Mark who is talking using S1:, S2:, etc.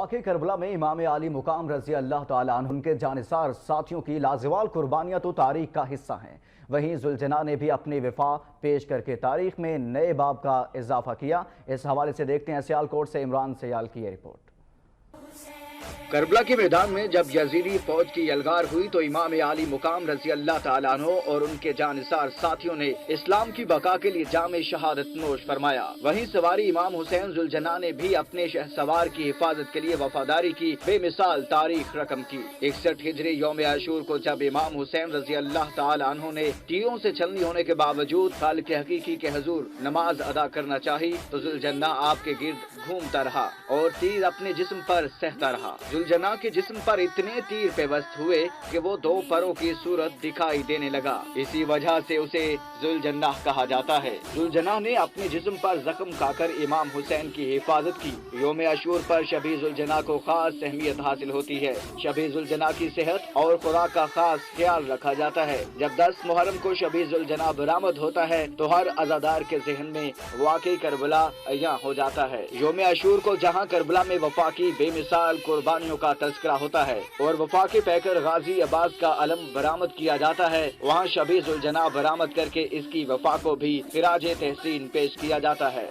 S1: واقعی کربلا میں امام علی مقام رضی اللہ تعالیٰ عنہ ان کے جانثار ساتھیوں کی لازوال قربانیاں تو تاریخ کا حصہ ہیں، وہیں ذوالجناح نے بھی اپنی وفا پیش کر کے تاریخ میں نئے باب کا اضافہ کیا۔ اس حوالے سے دیکھتے ہیں سیالکوٹ سے عمران سیال کی یہ رپورٹ۔
S2: کربلا کے میدان میں جب یزیدی فوج کی یلغار ہوئی تو امام علی مقام رضی اللہ تعالیٰ عنہ اور ان کے جانثار ساتھیوں نے اسلام کی بقا کے لیے جام شہادت نوش فرمایا۔ وہیں سواری امام حسین ذوالجناح نے بھی اپنے شہ سوار کی حفاظت کے لیے وفاداری کی بے مثال تاریخ رقم کی۔ 61 ہجری یوم عاشور کو جب امام حسین رضی اللہ تعالیٰ عنہ نے تیروں سے چھلنی ہونے کے باوجود خالق حقیقی کے حضور نماز ادا کرنا چاہی تو ذوالجناح آپ کے گرد گھومتا رہا اور تیر اپنے جسم پر سہتا رہا۔ ذوالجناح کے جسم پر اتنے تیر پیوست ہوئے کہ وہ دو پروں کی صورت دکھائی دینے لگا، اسی وجہ سے اسے ذوالجناح کہا جاتا ہے۔ ذوالجناح نے اپنے جسم پر زخم کھا کر امام حسین کی حفاظت کی۔ یوم عاشور پر شب ذوالجناح کو خاص اہمیت حاصل ہوتی ہے۔ شب ذوالجناح کی صحت اور خوراک کا خاص خیال رکھا جاتا ہے۔ جب 10 محرم کو شب ذوالجناح برآمد ہوتا ہے تو ہر عزادار کے ذہن میں واقعی کربلا عیاں ہو جاتا ہے۔ یوم عاشور کو جہاں کربلا میں وفا کی بے مثال قربانیوں کا تذکرہ ہوتا ہے اور وفا کے پیکر غازی عباس کا علم برآمد کیا جاتا ہے، وہاں شب ذوالجناح برآمد کر کے اس کی وفا کو بھی خراج تحسین پیش کیا جاتا ہے۔